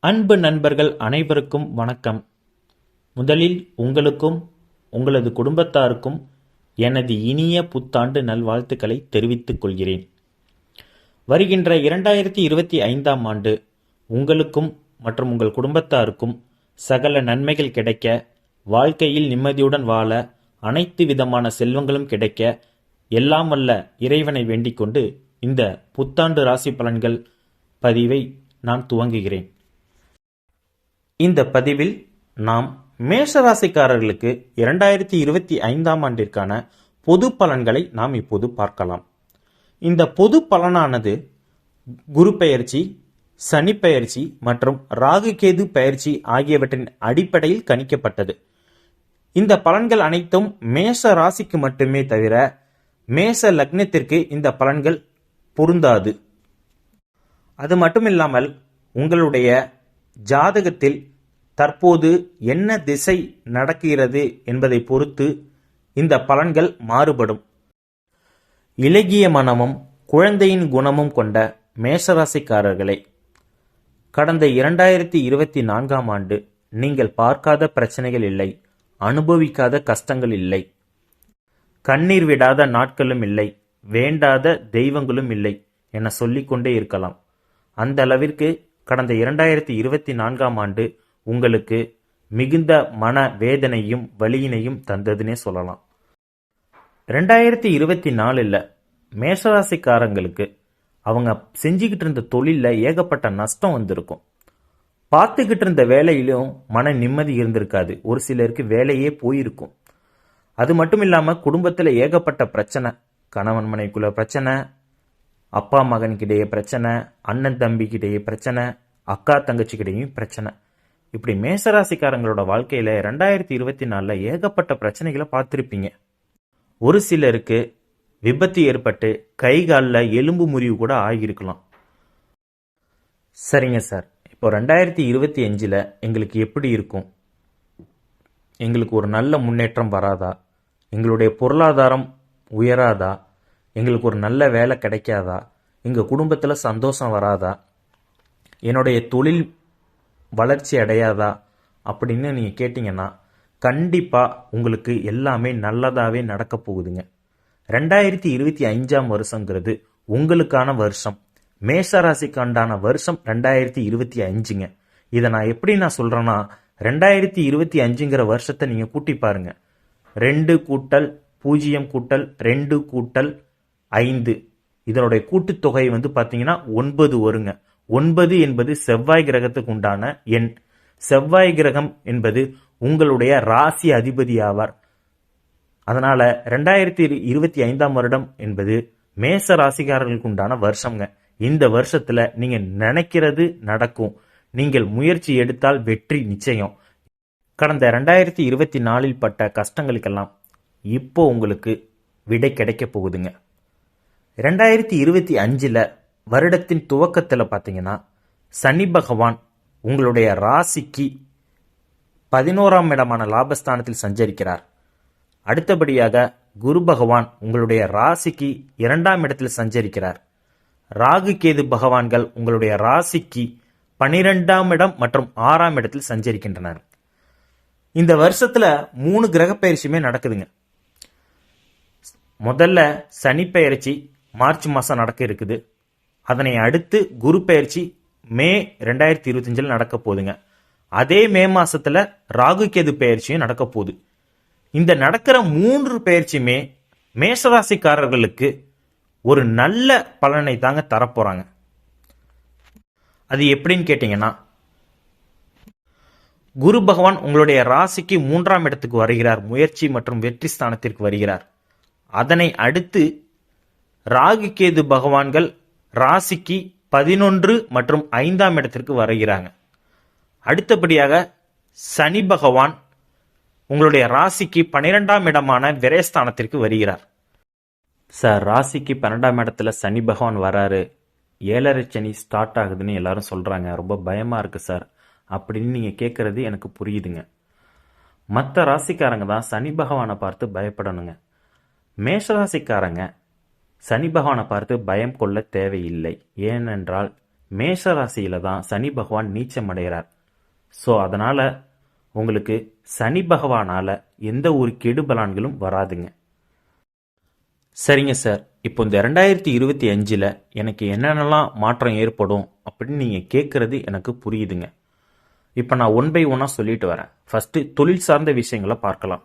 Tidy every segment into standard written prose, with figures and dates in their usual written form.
அன்பு நண்பர்கள் அனைவருக்கும் வணக்கம். முதலில் உங்களுக்கும் உங்களது குடும்பத்தாருக்கும் எனது இனிய புத்தாண்டு நல்வாழ்த்துக்களை தெரிவித்துக் கொள்கிறேன். வருகின்ற 2025ஆம் ஆண்டு உங்களுக்கும் மற்றும் உங்கள் குடும்பத்தாருக்கும் சகல நன்மைகள் கிடைக்க, வாழ்க்கையில் நிம்மதியுடன் வாழ, அனைத்து விதமான செல்வங்களும் கிடைக்க எல்லாம் வல்ல இறைவனை வேண்டிக் கொண்டு இந்த புத்தாண்டு ராசி பலன்கள் பதிவை நான் துவங்குகிறேன். இந்த பதிவில் நாம் மேஷராசிக்காரர்களுக்கு 2025ஆம் ஆண்டிற்கான பொது பலன்களை நாம் இப்போது பார்க்கலாம். இந்த பொது பலனானது குரு பெயர்ச்சி, சனி பெயர்ச்சி மற்றும் ராகு கேது பெயர்ச்சி ஆகியவற்றின் அடிப்படையில் கணிக்கப்பட்டது. இந்த பலன்கள் அனைத்தும் மேஷ ராசிக்கு மட்டுமே தவிர மேஷ லக்னத்திற்கு இந்த பலன்கள் பொருந்தாது. அது மட்டுமில்லாமல் உங்களுடைய ஜாதகத்தில் தற்போது என்ன திசை நடக்கிறது என்பதை பொறுத்து இந்த பலன்கள் மாறுபடும். இலகிய மனமும் குழந்தையின் குணமும் கொண்ட மேஷராசிக்காரர்களே, கடந்த 2024ஆம் ஆண்டு நீங்கள் பார்க்காத பிரச்சனைகள் இல்லை, அனுபவிக்காத கஷ்டங்கள் இல்லை, கண்ணீர் விடாத நாட்களும் இல்லை, வேண்டாத தெய்வங்களும் இல்லை என சொல்லிக்கொண்டே இருக்கலாம். அந்த அளவிற்கு கடந்த 2024ஆம் ஆண்டு உங்களுக்கு மிகுந்த மன வேதனையும் வலியினையும் தந்ததுன்னே சொல்லலாம். 2024 மேஷராசிக்காரங்களுக்கு அவங்க செஞ்சுக்கிட்டு இருந்த தொழில ஏகப்பட்ட நஷ்டம் வந்திருக்கும். பார்த்துக்கிட்டு இருந்த வேலையிலும் மன நிம்மதி இருந்திருக்காது. ஒரு சிலருக்கு வேலையே போயிருக்கும். அது மட்டும் இல்லாம குடும்பத்துல ஏகப்பட்ட பிரச்சனை, கணவன் மனைவிக்குள்ள பிரச்சனை, அப்பா மகனுக்கிடையே பிரச்சனை, அண்ணன் தம்பிக்கிடையே பிரச்சனை, அக்கா தங்கச்சிக்கிடையும் பிரச்சனை. இப்படி மேஷராசிக்காரங்களோட வாழ்க்கையில 2024 ஏகப்பட்ட பிரச்சனைகளை பார்த்திருப்பீங்க. ஒரு சிலருக்கு விபத்து ஏற்பட்டு கை காலில் எலும்பு முறிவு கூட ஆகியிருக்கலாம். சரிங்க சார், இப்போ 2025 எங்களுக்கு எப்படி இருக்கும்? எங்களுக்கு ஒரு நல்ல முன்னேற்றம் வராதா? எங்களுடைய பொருளாதாரம் உயராதா? எங்களுக்கு ஒரு நல்ல வேலை கிடைக்காதா? எங்கள் குடும்பத்தில் சந்தோஷம் வராதா? என்னுடைய தொழில் வளர்ச்சி அடையாதா அப்படின்னு நீங்கள் கேட்டிங்கன்னா கண்டிப்பாக உங்களுக்கு எல்லாமே நல்லதாகவே நடக்க போகுதுங்க. 2025ஆம் வருஷங்கிறது உங்களுக்கான வருஷம். மேஷராசிக்காண்டான வருஷம் 2025ங்க. இதை நான் எப்படி சொல்கிறேன்னா, 2025ங்கிற வருஷத்தை நீங்கள் கூட்டி பாருங்க. 2 கூட்டல் 0 கூட்டல் 2 கூட்டல் 5 இதனுடைய கூட்டுத்தொகை பார்த்தீங்கன்னா 9 வருங்க. 9 என்பது செவ்வாய் கிரகத்துக்கு உண்டான எண். செவ்வாய் கிரகம் என்பது உங்களுடைய ராசி அதிபதி ஆவார். அதனால 2025ஆம் வருடம் என்பது மேச ராசிக்காரர்களுக்கு உண்டான வருஷம்ங்க. இந்த வருஷத்துல நீங்க நினைக்கிறது நடக்கும். நீங்கள் முயற்சி எடுத்தால் வெற்றி நிச்சயம். கடந்த 2024 பட்ட கஷ்டங்களுக்கெல்லாம் இப்போ உங்களுக்கு விடை கிடைக்க போகுதுங்க. 2025 வருடத்தின் துவக்கத்தில் பார்த்தீங்கன்னா சனி பகவான் உங்களுடைய ராசிக்கு 11ஆம் இடமான லாபஸ்தானத்தில் சஞ்சரிக்கிறார். அடுத்தபடியாக குரு பகவான் உங்களுடைய ராசிக்கு 2ஆம் இடத்தில் சஞ்சரிக்கிறார். ராகு கேது பகவான்கள் உங்களுடைய ராசிக்கு 12ஆம் இடம் மற்றும் 6ஆம் இடத்தில் சஞ்சரிக்கின்றனர். இந்த வருஷத்துல 3 கிரக பயிற்சியுமே நடக்குதுங்க. முதல்ல சனி பயிற்சி மார்ச் மாசம் நடக்க இருக்குது. அதனை அடுத்து குரு பயிற்சி மே 2025 நடக்க போகுதுங்க. அதே மே மாசத்துல ராகு கேது பயிற்சியும் நடக்க போகுது. இந்த நடக்கிற 3 பயிற்சியுமே மேஷராசிக்காரர்களுக்கு ஒரு நல்ல பலனை தாங்க தரப்போறாங்க. அது எப்படின்னு கேட்டீங்கன்னா, குரு பகவான் உங்களுடைய ராசிக்கு 3ஆம் இடத்துக்கு வருகிறார். முயற்சி மற்றும் வெற்றி ஸ்தானத்திற்கு வருகிறார். அதனை அடுத்து ராகு கேது பகவான்கள் ராசிக்கு 11 மற்றும் 5ஆம் இடத்திற்கு வருகிறாங்க. அடுத்தபடியாக சனி பகவான் உங்களுடைய ராசிக்கு 12ஆம் இடமான விரயஸ்தானத்திற்கு வருகிறார். சார், ராசிக்கு 12ஆம் இடத்துல சனி பகவான் வராரு, 7.5 சனி ஸ்டார்ட் ஆகுதுன்னு எல்லாரும் சொல்றாங்க, ரொம்ப பயமா இருக்கு சார் அப்படின்னு நீங்க கேட்கறது எனக்கு புரியுதுங்க. மற்ற ராசிக்காரங்க தான் சனி பகவானை பார்த்து பயப்படணுங்க. மேஷராசிக்காரங்க சனி பகவானை பார்த்து பயம் கொள்ள தேவையில்லை. ஏனென்றால் மேஷ ராசியில தான் சனி பகவான் நீச்சம் அடைகிறார். ஸோ அதனால உங்களுக்கு சனி பகவானால எந்த ஒரு கெடுபலன்களும் வராதுங்க. சரிங்க சார், இப்போ இந்த 2025 எனக்கு என்னென்னலாம் மாற்றம் ஏற்படும் அப்படின்னு நீங்க கேட்கறது எனக்கு புரியுதுங்க. இப்போ நான் ஒன் பை ஒன்னா சொல்லிட்டு வரேன். ஃபர்ஸ்ட் தொழில் சார்ந்த விஷயங்களை பார்க்கலாம்.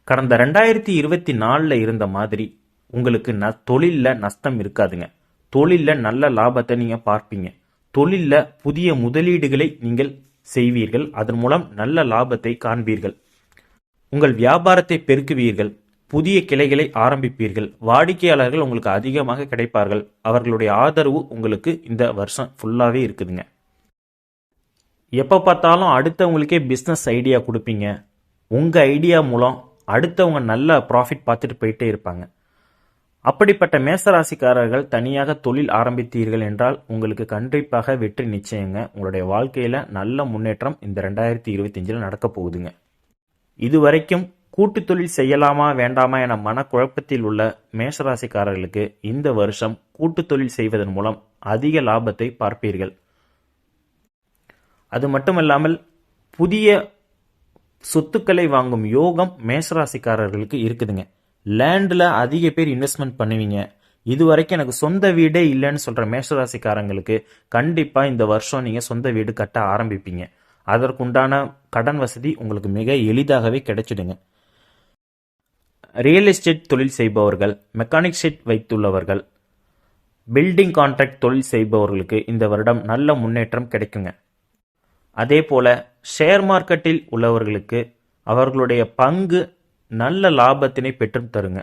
கடந்த 2024 இருந்த மாதிரி உங்களுக்கு தொழில்ல நஷ்டம் இருக்காதுங்க. தொழில்ல நல்ல லாபத்தை நீங்க பார்ப்பீங்க. தொழில்ல புதிய முதலீடுகளை நீங்கள் செய்வீர்கள். அதன் மூலம் நல்ல லாபத்தை காண்பீர்கள். உங்கள் வியாபாரத்தை பெருக்குவீர்கள். புதிய கிளைகளை ஆரம்பிப்பீர்கள். வாடிக்கையாளர்கள் உங்களுக்கு அதிகமாக கிடைப்பார்கள். அவர்களுடைய ஆதரவு உங்களுக்கு இந்த வருஷம் ஃபுல்லாவே இருக்குதுங்க. எப்ப பார்த்தாலும் அடுத்தவங்களுக்கே பிசினஸ் ஐடியா கொடுப்பீங்க. உங்க ஐடியா மூலம் அடுத்தவங்க நல்ல ப்ராஃபிட் பார்த்துட்டு போயிட்டே இருப்பாங்க. அப்படிப்பட்ட மேசராசிக்காரர்கள் தனியாக தொழில் ஆரம்பித்தீர்கள் என்றால் உங்களுக்கு கண்டிப்பாக வெற்றி நிச்சயங்க. உங்களுடைய வாழ்க்கையில நல்ல முன்னேற்றம் இந்த 2025 நடக்க போகுதுங்க. இதுவரைக்கும் கூட்டு தொழில் செய்யலாமா வேண்டாமா என மனக்குழப்பத்தில் உள்ள மேஷராசிக்காரர்களுக்கு இந்த வருஷம் கூட்டு தொழில் செய்வதன் மூலம் அதிக லாபத்தை பார்ப்பீர்கள். அது மட்டுமல்லாமல் புதிய சொத்துக்களை வாங்கும் யோகம் மேஷராசிக்காரர்களுக்கு இருக்குதுங்க. லேண்டில் அதிக பேர் இன்வெஸ்ட்மெண்ட் பண்ணுவீங்க. இதுவரைக்கும் எனக்கு சொந்த வீடே இல்லைன்னு சொல்ற மேஷராசிக்காரங்களுக்கு கண்டிப்பா இந்த வருஷம் நீங்க சொந்த வீடு கட்ட ஆரம்பிப்பீங்க. அதற்குண்டான கடன் வசதி உங்களுக்கு மிக எளிதாகவே கிடைச்சிடுங்க. ரியல் எஸ்டேட் தொழில் செய்பவர்கள், மெக்கானிக் ஷெட் வைத்துள்ளவர்கள், பில்டிங் கான்ட்ராக்ட் தொழில் செய்பவர்களுக்கு இந்த வருடம் நல்ல முன்னேற்றம் கிடைக்குங்க. அதே போல ஷேர் மார்க்கெட்டில் உள்ளவர்களுக்கு அவர்களுடைய பங்கு நல்ல லாபத்தினை பெற்றும் தருங்க.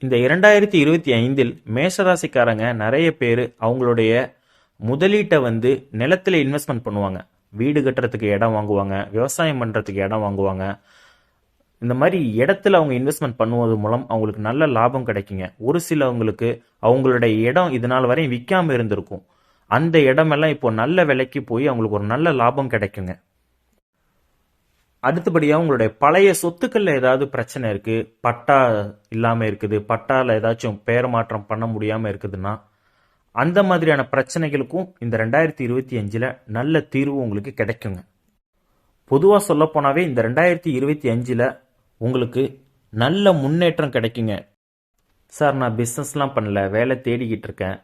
இந்த 2025 மேஷராசிக்காரங்க நிறைய பேர் அவங்களுடைய முதலீட்டை நிலத்தில் இன்வெஸ்ட்மெண்ட் பண்ணுவாங்க. வீடு கட்டுறதுக்கு இடம் வாங்குவாங்க, விவசாயம் பண்றதுக்கு இடம் வாங்குவாங்க. இந்த மாதிரி இடத்துல அவங்க இன்வெஸ்ட்மெண்ட் பண்ணுவது மூலம் அவங்களுக்கு நல்ல லாபம் கிடைக்குங்க. ஒரு சிலவங்களுக்கு அவங்களுடைய இடம் இதனால் வரையும் விற்காம இருந்திருக்கும். அந்த இடமெல்லாம் இப்போ நல்ல விலைக்கு போய் அவங்களுக்கு ஒரு நல்ல லாபம் கிடைக்குங்க. அடுத்தபடியாக உங்களுடைய பழைய சொத்துக்கள்ல ஏதாவது பிரச்சனை இருக்கு, பட்டா இல்லாம இருக்குது, பட்டால ஏதாச்சும் பெயர் மாற்றம் பண்ண முடியாம இருக்குதுன்னா அந்த மாதிரியான பிரச்சனைகளுக்கும் இந்த 2025 நல்ல தீர்வு உங்களுக்கு கிடைக்குங்க. பொதுவாக சொல்ல போனாவே இந்த 2025 உங்களுக்கு நல்ல முன்னேற்றம் கிடைக்குங்க. சார், நான் பிஸ்னஸ்லாம் பண்ணல, வேலை தேடிக்கிட்டு இருக்கேன்,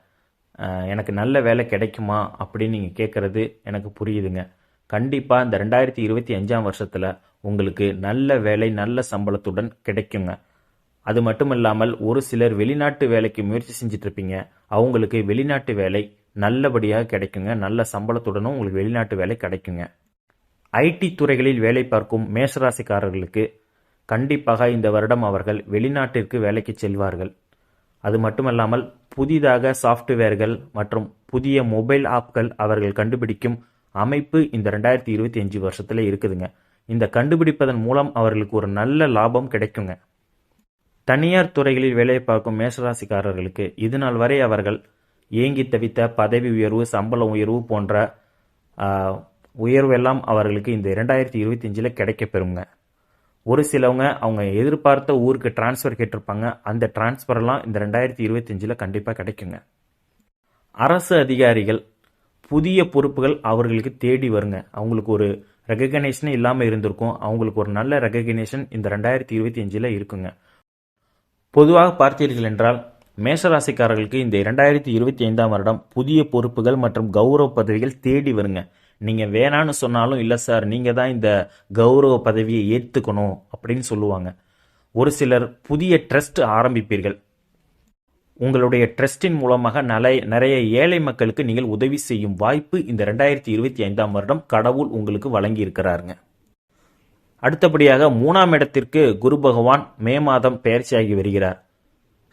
எனக்கு நல்ல வேலை கிடைக்குமா அப்படின்னு நீங்கள் கேட்குறது எனக்கு புரியுதுங்க. கண்டிப்பாக இந்த 2025 வருஷத்தில் உங்களுக்கு நல்ல வேலை நல்ல சம்பளத்துடன் கிடைக்குங்க. அது மட்டும் இல்லாமல் ஒரு சிலர் வெளிநாட்டு வேலைக்கு முயற்சி செஞ்சுட்டு இருப்பீங்க. அவங்களுக்கு வெளிநாட்டு வேலை நல்லபடியாக கிடைக்குங்க. நல்ல சம்பளத்துடனும் உங்களுக்கு வெளிநாட்டு வேலை கிடைக்குங்க. ஐடி துறைகளில் வேலை பார்க்கும் மேஷராசிக்காரர்களுக்கு கண்டிப்பாக இந்த வருடம் அவர்கள் வெளிநாட்டிற்கு வேலைக்கு செல்வார்கள். அது மட்டுமல்லாமல் புதிதாக சாஃப்ட்வேர்கள் மற்றும் புதிய மொபைல் ஆப்கள் அவர்கள் கண்டுபிடிக்கும் அமைப்பு இந்த 2025 வருஷத்துல இருக்குதுங்க. இந்த கண்டுபிடிப்பதன் மூலம் அவர்களுக்கு ஒரு நல்ல லாபம் கிடைக்குங்க. தனியார் துறைகளில் வேலை பார்க்கும் மேஷராசிக்காரர்களுக்கு இதுநாள் வரை அவர்கள் ஏங்கி தவித்த பதவி உயர்வு, சம்பள உயர்வு போன்ற உயர்வெல்லாம் அவர்களுக்கு இந்த 2025 கிடைக்க பெறுங்க. ஒரு சிலவங்க அவங்க எதிர்பார்த்த ஊருக்கு டிரான்ஸ்ஃபர் கேட்டிருப்பாங்க. அந்த டிரான்ஸ்ஃபர் எல்லாம் இந்த 2025 கண்டிப்பாக கிடைக்குங்க. அரசு அதிகாரிகள் புதிய பொறுப்புகள் அவர்களுக்கு தேடி வருங்க. அவங்களுக்கு ஒரு ரெகக்னேஷனே இல்லாமல் இருந்திருக்கும். அவங்களுக்கு ஒரு நல்ல ரெகக்னேஷன் இந்த 2025 இருக்குங்க. பொதுவாக பார்த்தீர்கள் என்றால் மேஷராசிக்காரர்களுக்கு இந்த 2025 வருடம் புதிய பொறுப்புகள் மற்றும் கௌரவ பதவிகள் தேடி வருங்க. நீங்க வேணான்னு சொன்னாலும் இல்ல சார், நீங்க தான் இந்த கௌரவ பதவியை ஏற்றுக்கணும் அப்படின்னு சொல்லுவாங்க. ஒரு சிலர் புதிய ட்ரஸ்ட் ஆரம்பிப்பீர்கள். உங்களுடைய ட்ரஸ்டின் மூலமாக நிறைய ஏழை மக்களுக்கு நீங்கள் உதவி செய்யும் வாய்ப்பு இந்த 2025 வருடம் கடவுள் உங்களுக்கு வழங்கி இருக்கிறாருங்க. அடுத்தபடியாக 3ஆம் இடத்திற்கு குரு பகவான் மே மாதம் பெயர்ச்சியாகி வருகிறார்.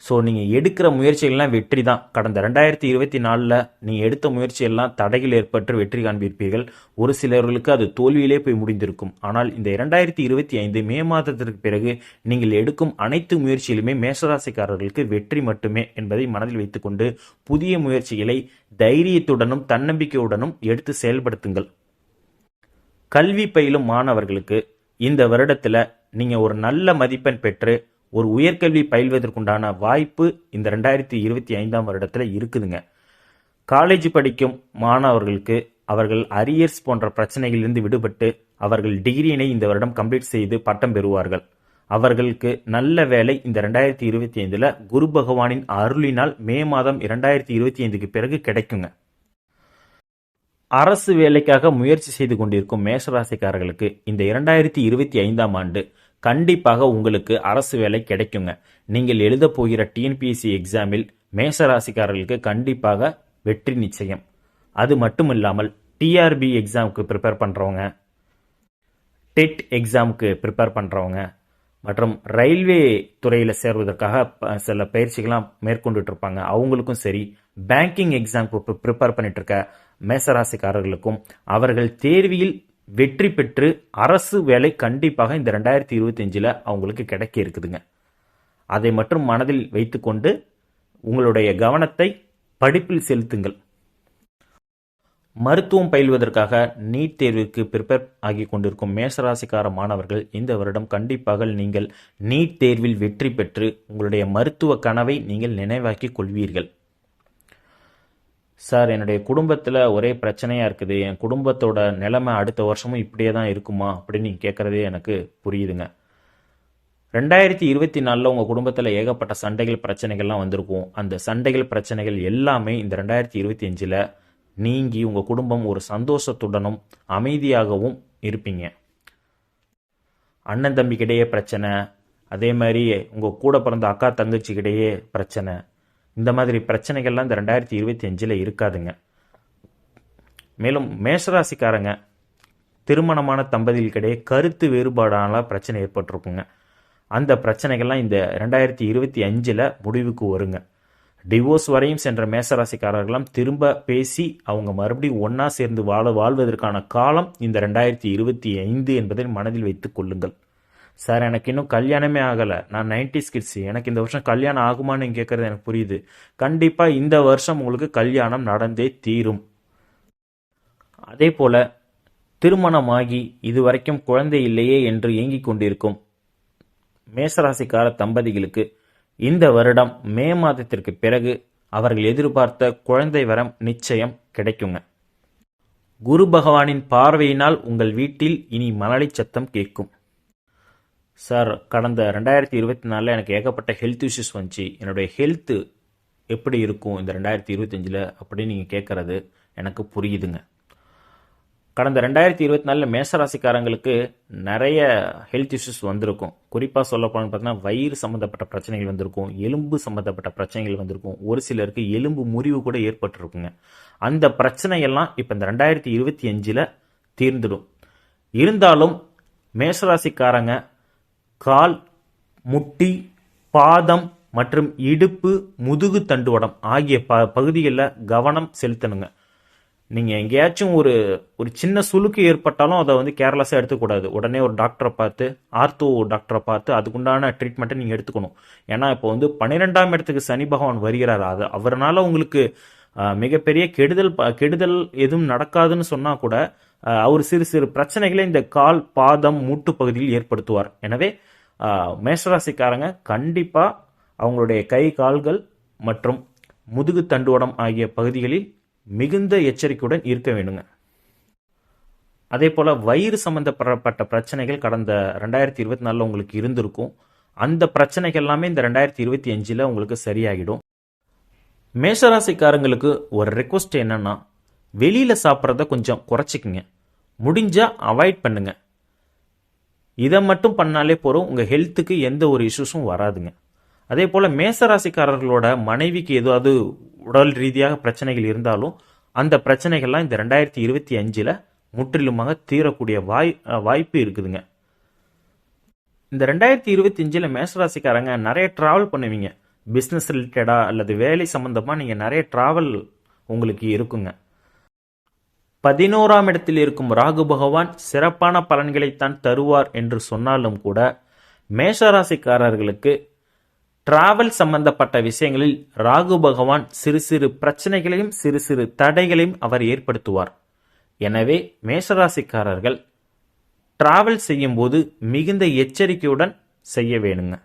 ஸோ நீங்கள் எடுக்கிற முயற்சிகள்லாம் வெற்றி தான். கடந்த 2024 நீங்கள் எடுத்த முயற்சியெல்லாம் தடைகள் ஏற்பட்டு வெற்றி காண்பிப்பீர்கள். ஒரு சிலர்களுக்கு அது தோல்வியிலே போய் முடிந்திருக்கும். ஆனால் இந்த 2025 மே மாதத்திற்கு பிறகு நீங்கள் எடுக்கும் அனைத்து முயற்சியிலுமே மேஷராசிக்காரர்களுக்கு வெற்றி மட்டுமே என்பதை மனதில் வைத்துக்கொண்டு புதிய முயற்சிகளை தைரியத்துடனும் தன்னம்பிக்கையுடனும் எடுத்து செயல்படுத்துங்கள். கல்வி பயிலும் மாணவர்களுக்கு இந்த வருடத்தில் நீங்கள் ஒரு நல்ல மதிப்பெண் பெற்று ஒரு உயர்கல்வி பயில்வதற்குண்டான வாய்ப்பு இந்த 2025 வருடத்தில் இருக்குதுங்க. காலேஜ் படிக்கும் மாணவர்களுக்கு அவர்கள் அரியர்ஸ் போன்ற பிரச்சனைகளிலிருந்து விடுபட்டு அவர்கள் டிகிரியினை இந்த வருடம் கம்ப்ளீட் செய்து பட்டம் பெறுவார்கள். அவர்களுக்கு நல்ல வேலை இந்த 2025 குரு பகவானின் அருளினால் மே மாதம் 2025க்கு பிறகு கிடைக்குங்க. அரசு வேலைக்காக முயற்சி செய்து கொண்டிருக்கும் மேஷராசிக்காரர்களுக்கு இந்த 2025ஆம் ஆண்டு கண்டிப்பாக உங்களுக்கு அரசு வேலை கிடைக்குங்க. நீங்கள் எழுத போகிற டிஎன்பிஎஸ்சி எக்ஸாமில் மேஷராசிக்காரர்களுக்கு கண்டிப்பாக வெற்றி நிச்சயம். அது மட்டும் இல்லாமல் டிஆர்பி எக்ஸாமுக்கு ப்ரிப்பேர் பண்ணுறவங்க, டெட் எக்ஸாமுக்கு ப்ரிப்பேர் பண்ணுறவங்க மற்றும் ரயில்வே துறையில் சேர்வதற்காக சில பயிற்சிகள்லாம் மேற்கொண்டுட்டு இருப்பாங்க, அவங்களுக்கும் சரி, பேங்கிங் எக்ஸாமுக்கு ப்ரிப்பேர் பண்ணிட்டு இருக்க மேசராசிக்காரர்களுக்கும் அவர்கள் தேர்வில் வெற்றி பெற்று அரசு வேலை கண்டிப்பாக இந்த 2025 அவங்களுக்கு கிடைக்க இருக்குதுங்க. அதை மட்டும் மனதில் வைத்துக்கொண்டு உங்களுடைய கவனத்தை படிப்பில் செலுத்துங்கள். மருத்துவம் பயில்வதற்காக நீட் தேர்விற்கு ப்ரிப்பேர் ஆகி கொண்டிருக்கும் மேசராசிக்கார மாணவர்கள் இந்த வருடம் கண்டிப்பாக நீங்கள் நீட் தேர்வில் வெற்றி பெற்று உங்களுடைய மருத்துவ கனவை நீங்கள் நினைவாக்கி கொள்வீர்கள். சார், என்னுடைய குடும்பத்தில் ஒரே பிரச்சனையாக இருக்குது, என் குடும்பத்தோட நிலைமை அடுத்த வருஷமும் இப்படியே தான் இருக்குமா அப்படின்னு நீங்கள் கேட்குறதே எனக்கு புரியுதுங்க. 2024 உங்கள் குடும்பத்தில் ஏகப்பட்ட சண்டைகள் பிரச்சனைகள்லாம் வந்திருக்கும். அந்த சண்டைகள் பிரச்சனைகள் எல்லாமே இந்த 2025 நீங்கி உங்கள் குடும்பம் ஒரு சந்தோஷத்துடனும் அமைதியாகவும் இருப்பீங்க. அண்ணன் தம்பிக்கிடையே பிரச்சனை, அதே மாதிரி உங்கள் கூட பிறந்த அக்கா தங்கச்சிக்கிடையே பிரச்சனை, இந்த மாதிரி பிரச்சனைகள்லாம் இந்த 2025 இருக்காதுங்க. மேலும் மேஷராசிக்காரங்க திருமணமான தம்பதிகளுக்கிடையே கருத்து வேறுபாடான பிரச்சனை ஏற்பட்டிருக்குங்க. அந்த பிரச்சனைகள்லாம் இந்த 2025 முடிவுக்கு வருங்க. டிவோர்ஸ் வரையும் சென்ற மேசராசிக்காரர்களாம் திரும்ப பேசி அவங்க மறுபடியும் ஒன்னா சேர்ந்து வாழ்வதற்கான காலம் இந்த 2025 என்பதை மனதில் வைத்துக் கொள்ளுங்கள். சார், எனக்கு இன்னும் கல்யாணமே ஆகலை, நான் 90s கிட்ஸ், எனக்கு இந்த வருஷம் கல்யாணம் ஆகுமான்னு கேட்கறது எனக்கு புரியுது. கண்டிப்பா இந்த வருஷம் உங்களுக்கு கல்யாணம் நடந்தே தீரும். அதே போல திருமணமாகி இதுவரைக்கும் குழந்தை இல்லையே என்று ஏங்கிக் கொண்டிருக்கும் மேசராசிக்கார தம்பதிகளுக்கு இந்த வருடம் மே மாதத்திற்கு பிறகு அவர்கள் எதிர்பார்த்த குழந்தை வரம் நிச்சயம் கிடைக்குங்க. குரு பகவானின் பார்வையினால் உங்கள் வீட்டில் இனி மழலை சத்தம் கேட்கும். சார், கடந்த 2024 எனக்கு ஏகப்பட்ட ஹெல்த் இஷ்யூஸ் வந்துச்சு, என்னுடைய ஹெல்த் எப்படி இருக்கும் இந்த 2025 அப்படின்னு நீங்கள் கேட்குறது எனக்கு புரியுதுங்க. கடந்த 2024 மேசராசிக்காரங்களுக்கு நிறைய ஹெல்த் இஷ்யூஸ் வந்திருக்கும். குறிப்பாக சொல்ல போனோம்னு பார்த்தீங்கன்னா வயிறு சம்மந்தப்பட்ட பிரச்சனைகள் வந்திருக்கும், எலும்பு சம்மந்தப்பட்ட பிரச்சனைகள் வந்திருக்கும், ஒரு சிலருக்கு எலும்பு முறிவு கூட ஏற்பட்டிருக்குங்க. அந்த பிரச்சனையெல்லாம் இப்போ இந்த 2025 தீர்ந்துடும். இருந்தாலும் மேசராசிக்காரங்க கால், முட்டி, பாதம் மற்றும் இடுப்பு, முதுகு தண்டுவடம் ஆகிய பகுதிகளில் கவனம் செலுத்தணுங்க. நீங்கள் எங்கேயாச்சும் ஒரு சின்ன சுளுக்கு ஏற்பட்டாலும் அதை கேர்லெஸ்ஸாக எடுத்துக்கூடாது. உடனே ஒரு டாக்டரை பார்த்து, ஆர்த்தோ டாக்டரை பார்த்து அதுக்குண்டான ட்ரீட்மெண்ட்டை நீங்கள் எடுத்துக்கணும். ஏன்னா இப்போ 12ஆம் இடத்துக்கு சனி பகவான் வருகிறார். அது அவரால் உங்களுக்கு மிகப்பெரிய கெடுதல் எதுவும் நடக்காதுன்னு சொன்னால் கூட அவர் சிறு சிறு பிரச்சனைகளை இந்த கால், பாதம், மூட்டு பகுதியில் ஏற்படுத்துவார். எனவே மேஷராசிக்காரங்க கண்டிப்பாக அவங்களுடைய கை, கால்கள் மற்றும் முதுகு தண்டுவடம் ஆகிய பகுதிகளில் மிகுந்த எச்சரிக்கையுடன் இருக்க வேண்டுங்க. அதே போல வயிறு சம்பந்தப்பட்ட பிரச்சனைகள் கடந்த 2024 உங்களுக்கு இருந்திருக்கும். அந்த பிரச்சனைகள் எல்லாமே இந்த 2025 உங்களுக்கு சரியாகிடும். மேஷராசிக்காரங்களுக்கு ஒரு ரெக்வஸ்ட் என்னன்னா, வெளியில சாப்பிட்றத கொஞ்சம் குறைச்சிக்குங்க, முடிஞ்சா அவாய்ட் பண்ணுங்க. இதை மட்டும் பண்ணாலே போறோம், உங்க ஹெல்த்துக்கு எந்த ஒரு இஷ்யூஸும் வராதுங்க. அதே போல மேசராசிக்காரர்களோட மனைவிக்கு ஏதாவது உடல் ரீதியாக பிரச்சனைகள் இருந்தாலும் அந்த பிரச்சனைகள்லாம் இந்த 2025 முற்றிலுமாக தீரக்கூடிய வாய்ப்பு இருக்குதுங்க. இந்த 2025 மேசராசிக்காரங்க நிறைய டிராவல் பண்ணுவீங்க. பிஸ்னஸ் ரிலேட்டடா அல்லது வேலை சம்பந்தமா நீங்க நிறைய டிராவல் உங்களுக்கு இருக்குங்க. 11ஆம் இடத்தில் இருக்கும் ராகு பகவான் சிறப்பான பலன்களைத்தான் தருவார் என்று சொன்னாலும் கூட மேஷராசிக்காரர்களுக்கு டிராவல் சம்பந்தப்பட்ட விஷயங்களில் ராகு பகவான் சிறு சிறு பிரச்சனைகளையும் சிறு சிறு தடைகளையும் அவர் ஏற்படுத்துவார். எனவே மேஷராசிக்காரர்கள் டிராவல் செய்யும் போது மிகுந்த எச்சரிக்கையுடன் செய்ய வேணுங்க.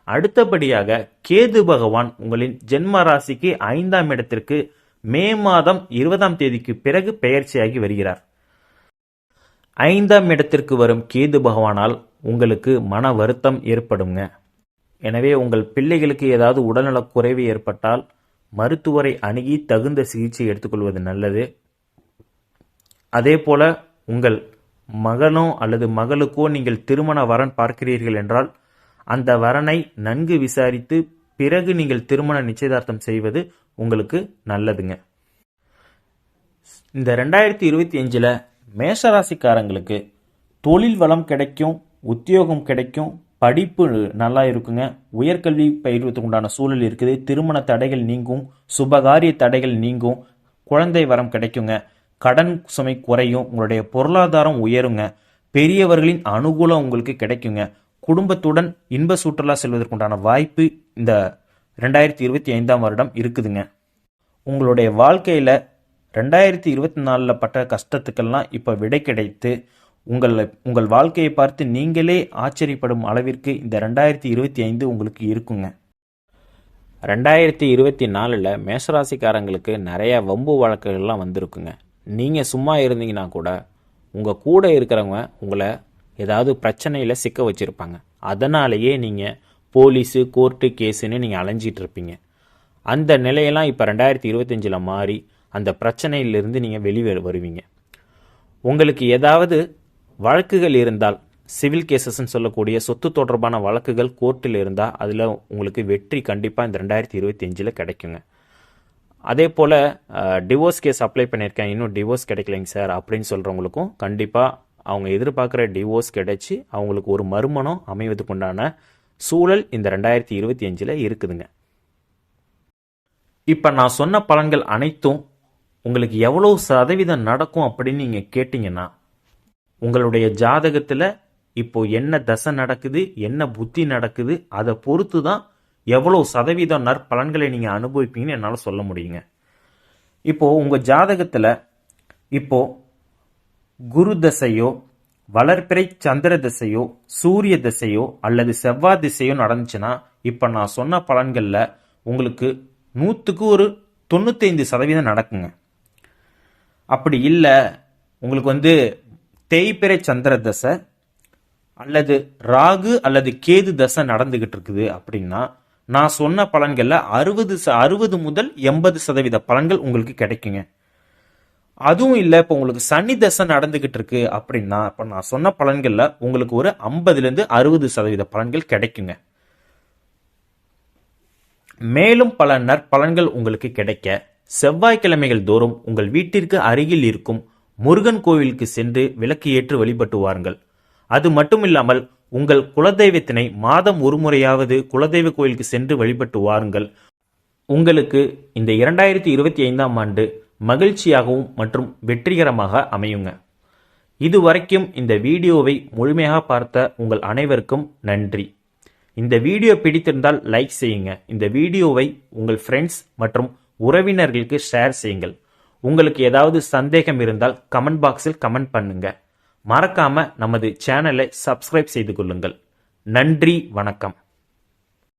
அடுத்தபடியாக கேது பகவான் உங்களின் ஜென்ம ராசிக்கு 5ஆம் இடத்திற்கு மே மாதம் 20ஆம் தேதிக்கு பிறகு பெயர்ச்சியாகி வருகிறார். 5ஆம் இடத்திற்கு வரும் கேது பகவானால் உங்களுக்கு மன வருத்தம் ஏற்படுங்க. எனவே உங்கள் பிள்ளைகளுக்கு ஏதாவது உடல்நலக் குறைவு ஏற்பட்டால் மருத்துவரை அணுகி தகுந்த சிகிச்சை எடுத்துக்கொள்வது நல்லது. அதே போல உங்கள் மகனோ அல்லது மகளுக்கோ நீங்கள் திருமண வரன் பார்க்கிறீர்கள் என்றால் அந்த வரனை நன்கு விசாரித்து பிறகு நீங்கள் திருமண நிச்சயதார்த்தம் செய்வது உங்களுக்கு நல்லதுங்க. இந்த 2025 மேஷராசிக்காரங்களுக்கு தொழில் வளம் கிடைக்கும், உத்தியோகம் கிடைக்கும், படிப்பு நல்லா இருக்குங்க, உயர்கல்வி பயிர்வதற்கு உண்டான சூழல் இருக்குது, திருமண தடைகள் நீங்கும், சுபகாரிய தடைகள் நீங்கும், குழந்தை வரம் கிடைக்குங்க, கடன் சுமை குறையும், உங்களுடைய பொருளாதாரம் உயருங்க, பெரியவர்களின் அனுகூலம் உங்களுக்கு கிடைக்குங்க, குடும்பத்துடன் இன்ப சுற்றுலா செல்வதற்குண்டான வாய்ப்பு இந்த 2025ஆம் வருடம் இருக்குதுங்க. உங்களுடைய வாழ்க்கையில் 2024 பட்ட கஷ்டத்துக்கெல்லாம் இப்போ விடை கிடைத்து உங்கள் வாழ்க்கையை பார்த்து நீங்களே ஆச்சரியப்படும் அளவிற்கு இந்த 2025 உங்களுக்கு இருக்குங்க. 2024 மேஷராசிக்காரங்களுக்கு நிறைய வம்பு வழக்குகள்லாம் வந்திருக்குங்க. நீங்கள் சும்மா இருந்தீங்கன்னா கூட உங்கள் கூட இருக்கிறவங்க உங்களை ஏதாவது பிரச்சனையில் சிக்க வச்சுருப்பாங்க. அதனாலேயே நீங்கள் போலீஸு கோர்ட்டு கேஸுன்னு நீங்கள் அலைஞ்சிட்டு இருப்பீங்க. அந்த நிலையெல்லாம் இப்போ 2025 மாறி அந்த பிரச்சனையிலிருந்து நீங்கள் வெளியே வருவீங்க. உங்களுக்கு ஏதாவது வழக்குகள் இருந்தால் சிவில் கேசஸ்ன்னு சொல்லக்கூடிய சொத்து தொடர்பான வழக்குகள் கோர்ட்டில் இருந்தால் அதில் உங்களுக்கு வெற்றி கண்டிப்பாக இந்த 2025 கிடைக்குங்க. அதே போல் டிவோர்ஸ் கேஸ் அப்ளை பண்ணியிருக்கேன், இன்னும் டிவோர்ஸ் கிடைக்கலைங்க சார் அப்படின்னு சொல்கிறவங்களுக்கும் கண்டிப்பாக அவங்க எதிர்பார்க்குற டிவோர்ஸ் கிடைச்சி அவங்களுக்கு ஒரு மறுமணம் அமைவதுக்கு உண்டான சூழல் இந்த 2025 இருக்குதுங்க. இப்போ நான் சொன்ன பலன்கள் அனைத்தும் உங்களுக்கு எவ்வளோ சதவீதம் நடக்கும் அப்படின்னு நீங்கள் கேட்டிங்கன்னா உங்களுடைய ஜாதகத்தில் இப்போ என்ன தசை நடக்குது, என்ன புத்தி நடக்குது, அதை பொறுத்து தான் எவ்வளோ சதவீதம் நற்பலன்களை நீங்கள் அனுபவிப்பீங்கன்னு என்னால் சொல்ல முடியுங்க. இப்போது உங்கள் ஜாதகத்தில் இப்போது குரு தசையோ வளர்பிறை சந்திர தசையோ சூரிய தசையோ அல்லது செவ்வாய் திசையோ நடந்துச்சுன்னா இப்போ நான் சொன்ன பலன்களில் உங்களுக்கு 100க்கு ஒரு 95% நடக்குங்க. அப்படி இல்லை உங்களுக்கு தேய்பிறை சந்திர தசை அல்லது ராகு அல்லது கேது தசை நடந்துகிட்டு இருக்குது அப்படின்னா நான் சொன்ன பலன்களில் 60 முதல் 80% பலன்கள் உங்களுக்கு கிடைக்குங்க. அதுவும் இல்லை இப்போ உங்களுக்கு சனி தசை நடந்துகிட்டு இருக்கு அப்படின்னா இப்போ நான் சொன்ன பலன்களில் உங்களுக்கு ஒரு 50லேருந்து 60% பலன்கள் கிடைக்குங்க. மேலும் பல நற்பலன்கள் உங்களுக்கு கிடைக்க செவ்வாய்க்கிழமைகள் தோறும் உங்கள் வீட்டிற்கு அருகில் இருக்கும் முருகன் கோவிலுக்கு சென்று விளக்கு ஏற்று வழிபட்டு வாருங்கள். அது மட்டுமில்லாமல் உங்கள் குலதெய்வத்தினை மாதம் ஒரு முறையாவது குலதெய்வ கோயிலுக்கு சென்று வழிபட்டு வாருங்கள். உங்களுக்கு இந்த 2025ஆம் ஆண்டு மகிழ்ச்சியாகவும் மற்றும் வெற்றிகரமாக அமையுங்க. இதுவரைக்கும் இந்த வீடியோவை முழுமையாக பார்த்த உங்கள் அனைவருக்கும் நன்றி. இந்த வீடியோ பிடித்திருந்தால் லைக் செய்யுங்க. இந்த வீடியோவை உங்கள் ஃப்ரெண்ட்ஸ் மற்றும் உறவினர்களுக்கு ஷேர் செய்யுங்கள். உங்களுக்கு ஏதாவது சந்தேகம் இருந்தால் கமெண்ட் பாக்ஸில் கமெண்ட் பண்ணுங்க. மறக்காம நமது சேனலை சப்ஸ்கிரைப் செய்து கொள்ளுங்கள். நன்றி, வணக்கம்.